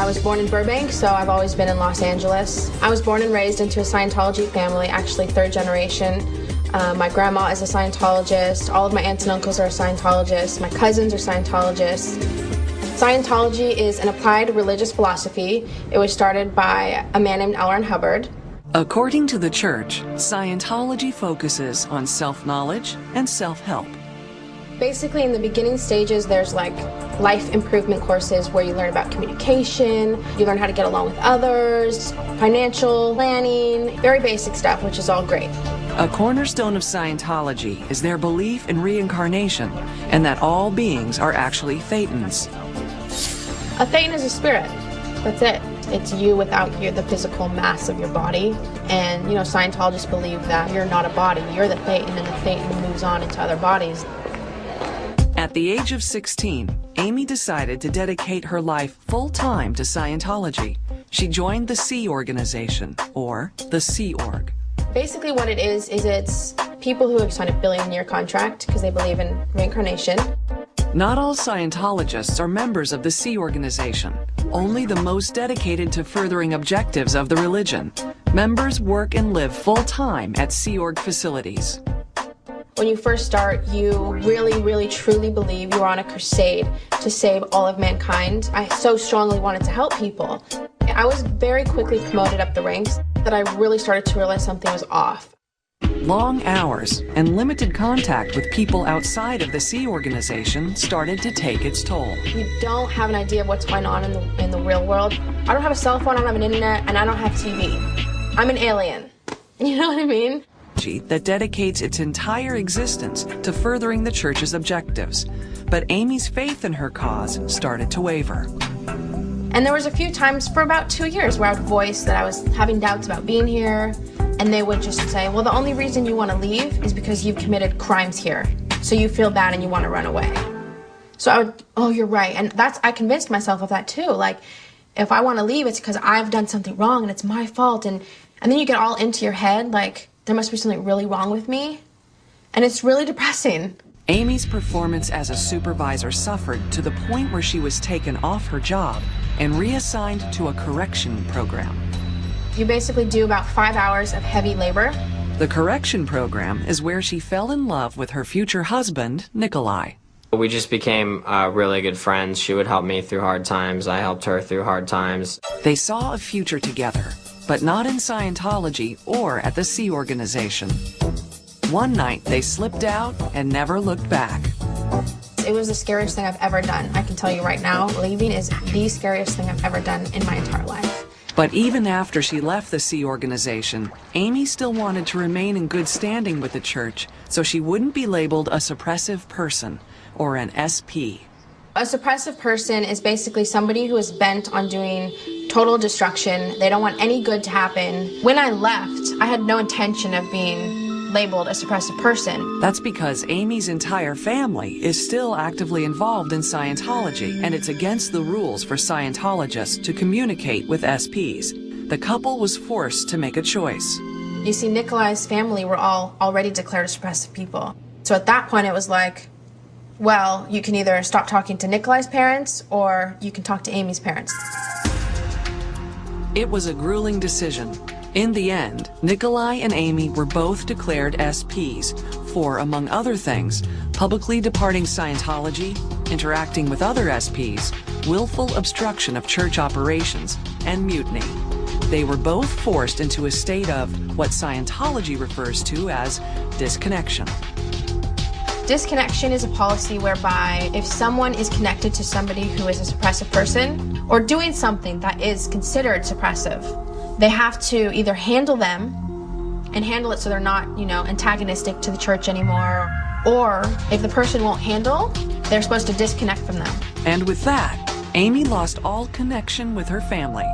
was born in Burbank, so I've always been in Los Angeles. I was born and raised into a Scientology family, actually third generation. My grandma is a Scientologist. All of my aunts and uncles are Scientologists. My cousins are Scientologists. Scientology is an applied religious philosophy. It was started by a man named L. Ron Hubbard. According to the church, Scientology focuses on self-knowledge and self-help. Basically, in the beginning stages, there's like life improvement courses where you learn about communication, you learn how to get along with others, financial planning, very basic stuff, which is all great. A cornerstone of Scientology is their belief in reincarnation and that all beings are actually Thetans. A Thetan is a spirit. That's it. It's you without the physical mass of your body. And, you know, Scientologists believe that you're not a body. You're the Thetan, and the Thetan moves on into other bodies. At the age of 16, Amy decided to dedicate her life full-time to Scientology. She joined the Sea Organization, or the Sea Org. Basically what it is it's people who have signed a billion-year contract because they believe in reincarnation. Not all Scientologists are members of the Sea Organization, only the most dedicated to furthering objectives of the religion. Members work and live full-time at Sea Org facilities. When you first start, you really, truly believe you're on a crusade to save all of mankind. I so strongly wanted to help people. I was very quickly promoted up the ranks that I really started to realize something was off. Long hours and limited contact with people outside of the Sea Organization started to take its toll. You don't have an idea of what's going on in the real world. I don't have a cell phone, I don't have an internet, and I don't have TV. I'm an alien. You know what I mean? That dedicates its entire existence to furthering the church's objectives. But Amy's faith in her cause started to waver. And there was a few times for about 2 years where I would voice that I was having doubts about being here, and they would just say, well, the only reason you want to leave is because you've committed crimes here, so you feel bad and you want to run away. So I would, oh, you're right. And I convinced myself of that too. Like, if I want to leave, it's because I've done something wrong and it's my fault. And then you get all into your head, like, there must be something really wrong with me. And it's really depressing. Amy's performance as a supervisor suffered to the point where she was taken off her job and reassigned to a correction program. You basically do about 5 hours of heavy labor. The correction program is where she fell in love with her future husband, Nikolai. We just became really good friends. She would help me through hard times. I helped her through hard times. They saw a future together, but not in Scientology or at the Sea Organization. One night, they slipped out and never looked back. It was the scariest thing I've ever done. I can tell you right now, leaving is the scariest thing I've ever done in my entire life. But even after she left the Sea Organization, Amy still wanted to remain in good standing with the church so she wouldn't be labeled a suppressive person, or an SP. A suppressive person is basically somebody who is bent on doing total destruction. They don't want any good to happen. When I left, I had no intention of being labeled a suppressive person. That's because Amy's entire family is still actively involved in Scientology, and it's against the rules for Scientologists to communicate with SPs. The couple was forced to make a choice. You see, Nikolai's family were all already declared as suppressive people. So at that point it was like, well, you can either stop talking to Nikolai's parents or you can talk to Amy's parents. It was a grueling decision. In the end, Nikolai and Amy were both declared SPs for, among other things, publicly departing Scientology, interacting with other SPs, willful obstruction of church operations, and mutiny. They were both forced into a state of what Scientology refers to as disconnection. Disconnection is a policy whereby if someone is connected to somebody who is a suppressive person or doing something that is considered suppressive, they have to either handle them and handle it so they're not, antagonistic to the church anymore, or if the person won't handle, they're supposed to disconnect from them. And with that, Amy lost all connection with her family.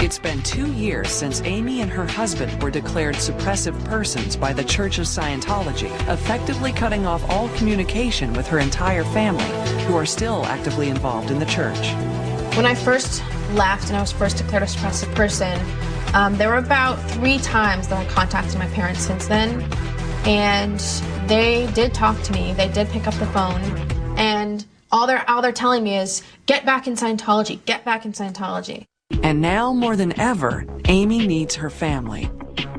It's been 2 years since Amy and her husband were declared suppressive persons by the Church of Scientology, effectively cutting off all communication with her entire family, who are still actively involved in the church. When I first left and I was first declared a suppressive person, there were about 3 times that I contacted my parents since then. And they did talk to me. They did pick up the phone. And all they're telling me is, get back in Scientology, get back in Scientology. And now more than ever, Amy needs her family.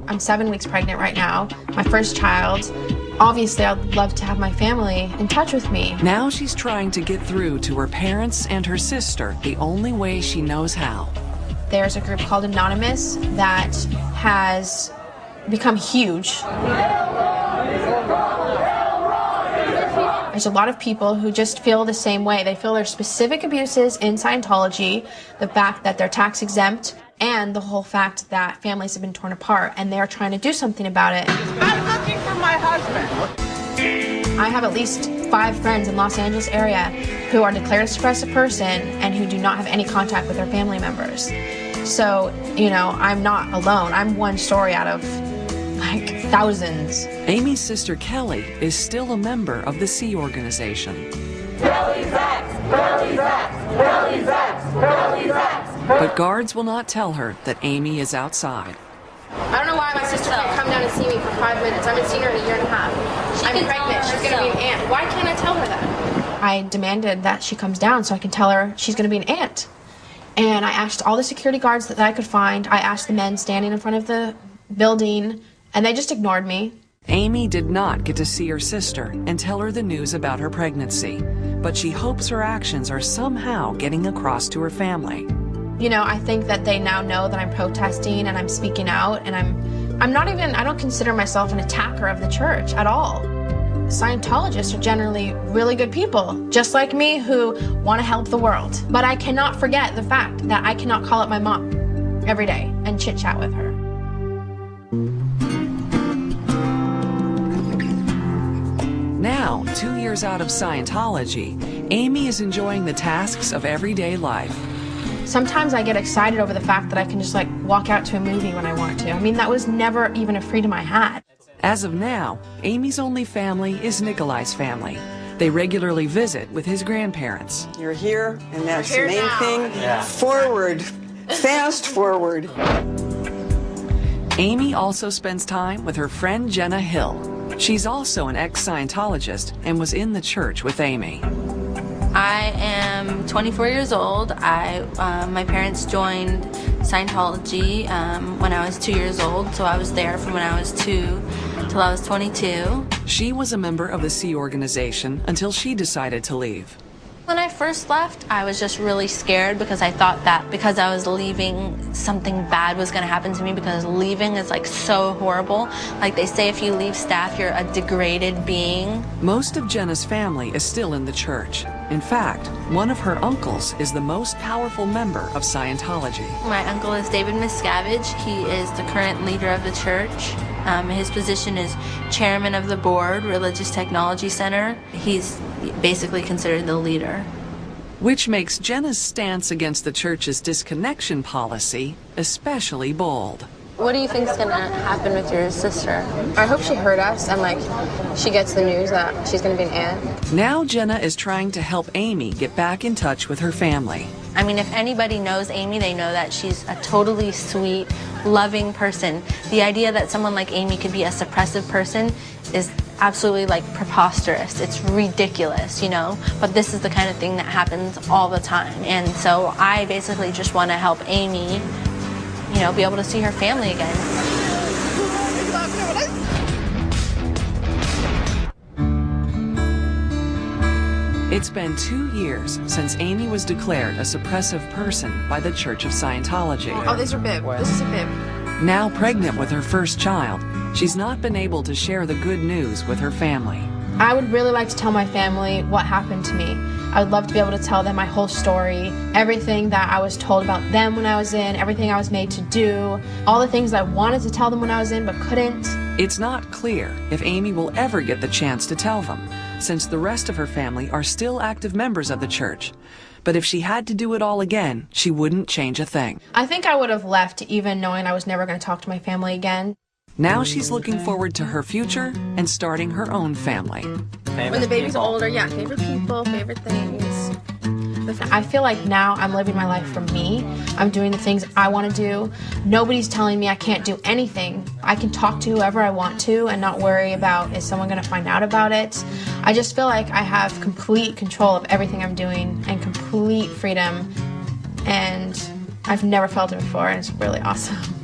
I'm 7 weeks pregnant right now, my first child. Obviously, I'd love to have my family in touch with me. Now she's trying to get through to her parents and her sister the only way she knows how. There's a group called Anonymous that has become huge. There's a lot of people who just feel the same way. They feel there's specific abuses in Scientology, the fact that they're tax exempt, and the whole fact that families have been torn apart, and they're trying to do something about it. I'm looking for my husband. I have at least 5 friends in Los Angeles area who are declared a suppressive person and who do not have any contact with their family members. So, you know, I'm not alone. I'm one story out of like thousands. Amy's sister Kelly is still a member of the Sea Organization. Kelly's ex, Kelly's ex, Kelly's ex, Kelly's ex. But guards will not tell her that Amy is outside. I don't know why my sister can't come down and see me for 5 minutes. I haven't seen her in a year and a half. I'm pregnant. She's going to be an aunt. Why can't I tell her that? I demanded that she comes down so I can tell her she's going to be an aunt. And I asked all the security guards that I could find. I asked the men standing in front of the building, and they just ignored me. Amy did not get to see her sister and tell her the news about her pregnancy, but she hopes her actions are somehow getting across to her family. You know, I think that they now know that I'm protesting and I'm speaking out, and I don't consider myself an attacker of the church at all. Scientologists are generally really good people, just like me, who want to help the world. But I cannot forget the fact that I cannot call up my mom every day and chit-chat with her. Now, 2 years out of Scientology, Amy is enjoying the tasks of everyday life. Sometimes I get excited over the fact that I can just like walk out to a movie when I want to. I mean, that was never even a freedom I had. As of now, Amy's only family is Nikolai's family. They regularly visit with his grandparents. You're here, and that's the Here main now. thing. Yeah. Forward. Fast forward. Amy also spends time with her friend Jenna Hill. She's also an ex-Scientologist and was in the church with Amy. I am 24 years old. My parents joined Scientology when I was 2 years old, so I was there from when I was 2 till I was 22. She was a member of the Sea Organization until she decided to leave. When I first left, I was just really scared because I thought that because I was leaving, something bad was going to happen to me, because leaving is like so horrible. Like they say, if you leave staff, you're a degraded being. Most of Jenna's family is still in the church. In fact, one of her uncles is the most powerful member of Scientology. My uncle is David Miscavige. He is the current leader of the church. His position is chairman of the board, Religious Technology Center. He's basically considered the leader. Which makes Jenna's stance against the church's disconnection policy especially bold. What do you think is going to happen with your sister? I hope she heard us and like she gets the news that she's going to be an aunt. Now Jenna is trying to help Amy get back in touch with her family. I mean, if anybody knows Amy, they know that she's a totally sweet, loving person. The idea that someone like Amy could be a suppressive person is absolutely like preposterous. It's ridiculous, you know? But this is the kind of thing that happens all the time. And so I basically just want to help Amy, you know, be able to see her family again. It's been 2 years since Amy was declared a suppressive person by the Church of Scientology. Oh, these are bib. This is a bib. Now pregnant with her first child, she's not been able to share the good news with her family. I would really like to tell my family what happened to me. I would love to be able to tell them my whole story, everything that I was told about them when I was in, everything I was made to do, all the things I wanted to tell them when I was in but couldn't. It's not clear if Amy will ever get the chance to tell them, since the rest of her family are still active members of the church. But if she had to do it all again, she wouldn't change a thing. I think I would have left even knowing I was never going to talk to my family again. Now she's looking forward to her future and starting her own family. When the baby's older, yeah, favorite people, favorite things. I feel like now I'm living my life for me. I'm doing the things I want to do. Nobody's telling me I can't do anything. I can talk to whoever I want to and not worry about, is someone going to find out about it? I just feel like I have complete control of everything I'm doing and complete freedom, and I've never felt it before, and it's really awesome.